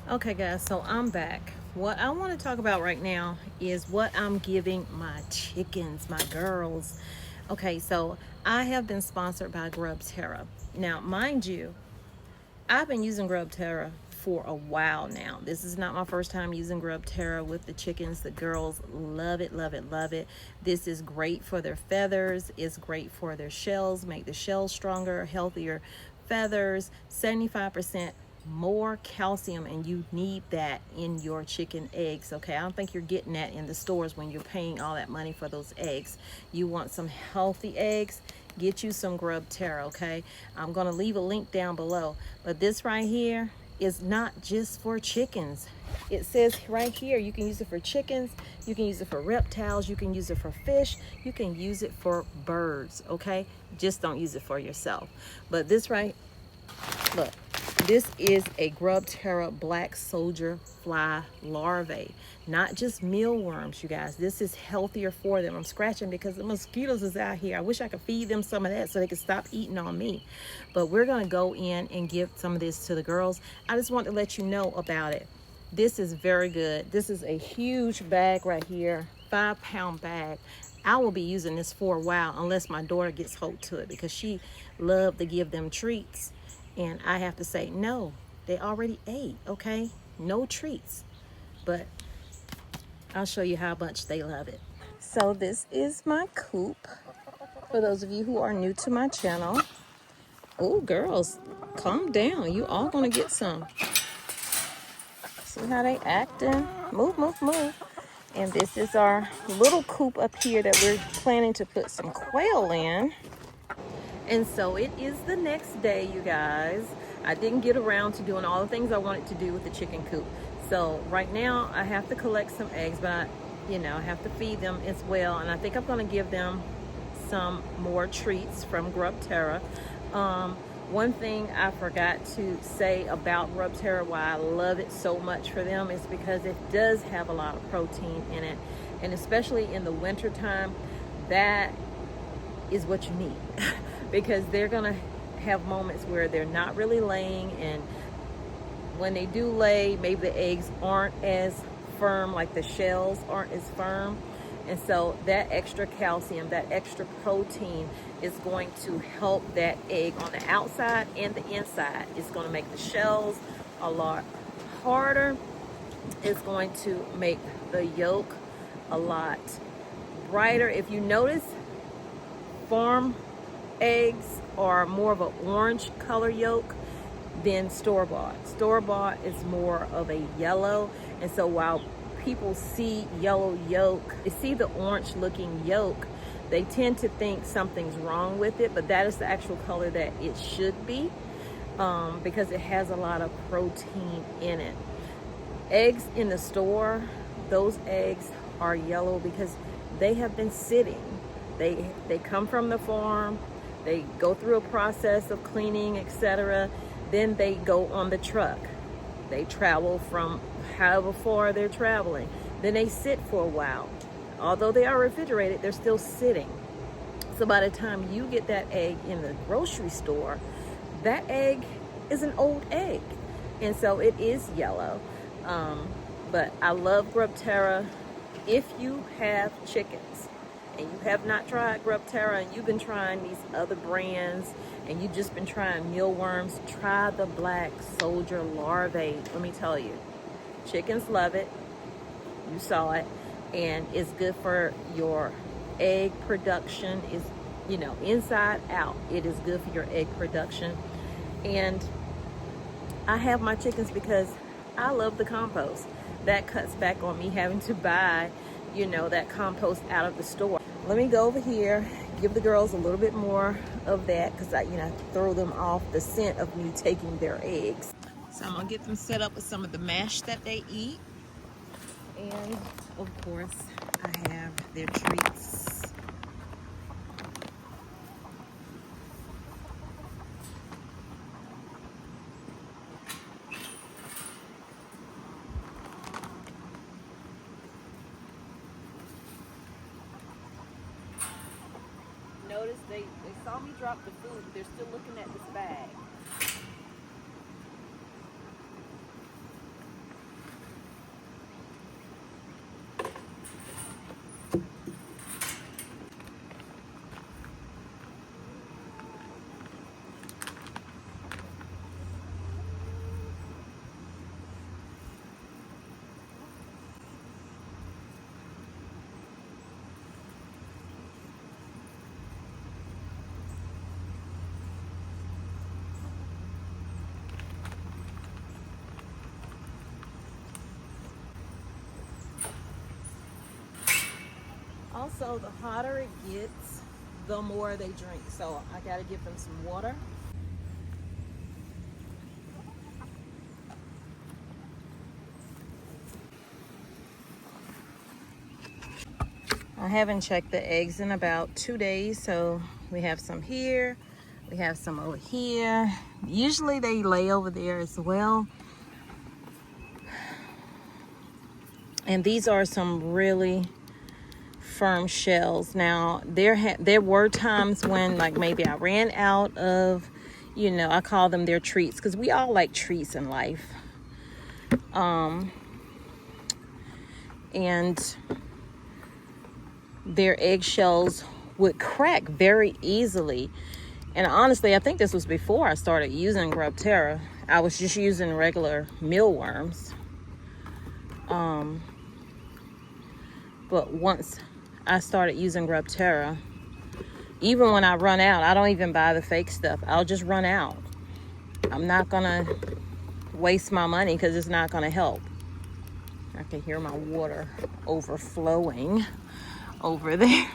Okay, guys, so I'm back. What I want to talk about right now is what I'm giving my chickens, my girls. Okay, so I have been sponsored by Grub Terra. Now, mind you, I've been using Grub Terra for a while now. This is not my first time using Grub Terra with the chickens. The girls love it, love it, love it. This is great for their feathers. It's great for their shells, make the shells stronger, healthier feathers, 75% more calcium, and you need that in your chicken eggs. Okay, I don't think you're getting that in the stores when you're paying all that money for those eggs. You want some healthy eggs, get you some Grub Terra. Okay, I'm gonna leave a link down below, but this right here is not just for chickens. It says right here you can use it for chickens, you can use it for reptiles, you can use it for fish, you can use it for birds. Okay, just don't use it for yourself. But this right, look, this is a Grub Terra black soldier fly larvae, not just mealworms, you guys. This is healthier for them. I'm scratching because the mosquitoes is out here. I wish I could feed them some of that so they could stop eating on me. But we're gonna go in and give some of this to the girls. I just want to let you know about it. This is very good. This is a huge bag right here, 5-pound bag. I will be using this for a while unless my daughter gets hold to it, because she loved to give them treats. And I have to say, no, they already ate, okay? No treats. But I'll show you how much they love it. So this is my coop. For those of you who are new to my channel. Oh, girls, calm down. You all gonna get some. See how they acting? Move, move, move. And this is our little coop up here that we're planning to put some quail in. And so it is the next day, you guys. I didn't get around to doing all the things I wanted to do with the chicken coop. So right now I have to collect some eggs, but I have to feed them as well. And I think I'm gonna give them some more treats from Grub Terra. One thing I forgot to say about Grub Terra, why I love it so much for them, is because it does have a lot of protein in it. And especially in the winter time, that is what you need. Because they're gonna have moments where they're not really laying, and when they do lay, maybe the eggs aren't as firm, like the shells aren't as firm. And so that extra calcium, that extra protein is going to help that egg on the outside and the inside. It's going to make the shells a lot harder. It's going to make the yolk a lot brighter. If you notice, farm eggs are more of an orange color yolk than store-bought. Store-bought is more of a yellow. And so while people see yellow yolk, they see the orange looking yolk, they tend to think something's wrong with it, but that is the actual color that it should be, because it has a lot of protein in it. Eggs in the store, those eggs are yellow because they have been sitting. They come from the farm, they go through a process of cleaning, etc. Then they go on the truck. They travel from however far they're traveling. Then they sit for a while. Although they are refrigerated, they're still sitting. So by the time you get that egg in the grocery store, that egg is an old egg. And so it is yellow. But I love Grub Terra. If you have chickens and you have not tried Grub Terra, and you've been trying these other brands, and you've just been trying mealworms, try the black soldier larvae. Let me tell you, chickens love it. You saw it. And it's good for your egg production. Is inside out, it is good for your egg production. And I have my chickens because I love the compost. That cuts back on me having to buy that compost out of the store. Let me go over here, give the girls a little bit more of that, because I throw them off the scent of me taking their eggs. So I'm gonna get them set up with some of the mash that they eat. And of course, I have their treats. Notice they saw me drop the food, but they're still looking at this bag. also, the hotter it gets, the more they drink. So I gotta give them some water. I haven't checked the eggs in about 2 days, so we have some here, we have some over here. Usually they lay over there as well. And these are some really firm shells. Now, there were times when, like, maybe I ran out of, you know, I call them their treats, because we all like treats in life. And their eggshells would crack very easily. And honestly, I think this was before I started using Grub Terra. I was just using regular mealworms. But once I started using Grub Terra, even when I run out, I don't even buy the fake stuff. I'll just run out. I'm not gonna waste my money because it's not gonna help. I can hear my water overflowing over there.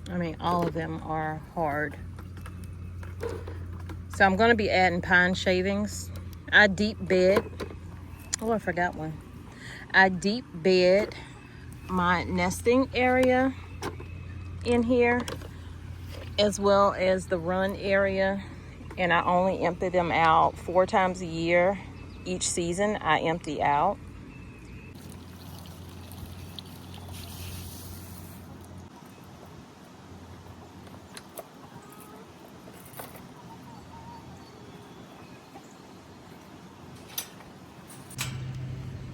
I mean, all of them are hard. So I'm going to be adding pine shavings. I deep bed. Oh, I forgot one. I deep bed my nesting area in here, as well as the run area. And I only empty them out 4 times a year. Each season I empty out.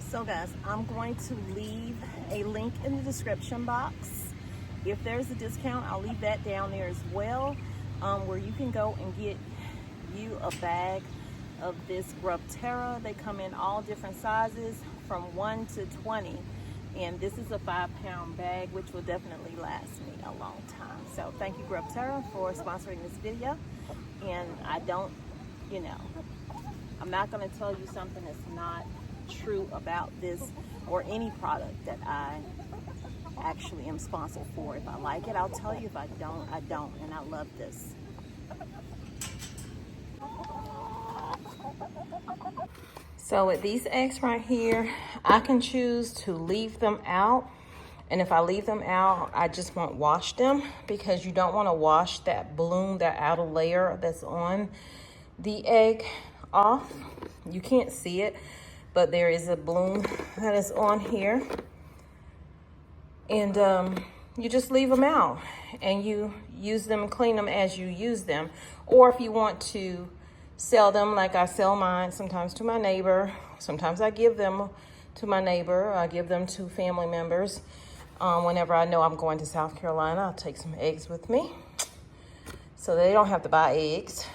So guys, I'm going to leave a link in the description box. If there's a discount, I'll leave that down there as well, where you can go and get you a bag of this Grub Terra. They come in all different sizes from 1 to 20. And this is a 5-pound bag, which will definitely last me a long time. So thank you, Grub Terra, for sponsoring this video. And I don't, you know, I'm not gonna tell you something that's not true about this or any product that I actually am sponsored for. If I like it, I'll tell you. If I don't, I don't. And I love this. So with these eggs right here, I can choose to leave them out. And if I leave them out, I just won't wash them, because you don't want to wash that bloom, that outer layer that's on the egg off. You can't see it, but there is a bloom that is on here. And you just leave them out and you use them and clean them as you use them. Or if you want to sell them, like I sell mine sometimes to my neighbor, sometimes I give them to my neighbor, I give them to family members. Whenever I know I'm going to South Carolina, I'll take some eggs with me so they don't have to buy eggs.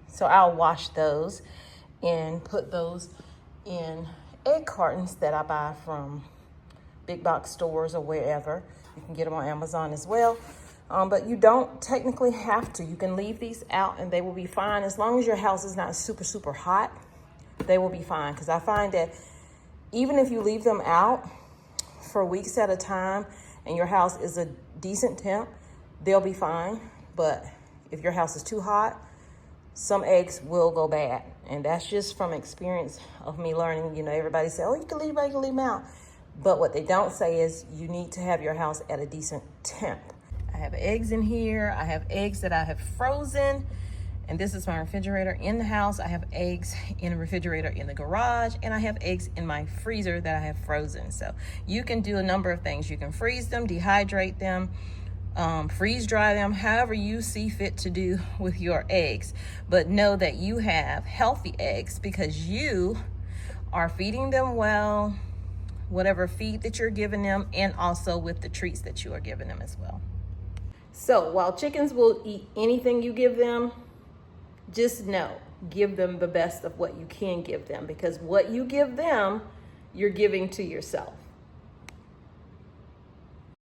So I'll wash those and put those in egg cartons that I buy from big box stores or wherever. You can get them on Amazon as well. But you don't technically have to. You can leave these out and they will be fine. As long as your house is not super, super hot, they will be fine. Because I find that even if you leave them out for weeks at a time and your house is a decent temp, they'll be fine. But if your house is too hot, some eggs will go bad. And that's just from experience of me learning. You know, everybody say, oh, you can leave them out. But what they don't say is you need to have your house at a decent temp. I have eggs in here. I have eggs that I have frozen. And this is my refrigerator in the house. I have eggs in the refrigerator in the garage. And I have eggs in my freezer that I have frozen. So you can do a number of things. You can freeze them, dehydrate them, freeze dry them, however you see fit to do with your eggs. But know that you have healthy eggs because you are feeding them well, whatever feed that you're giving them, and also with the treats that you are giving them as well. So while chickens will eat anything you give them, just know, give them the best of what you can give them, because what you give them, you're giving to yourself.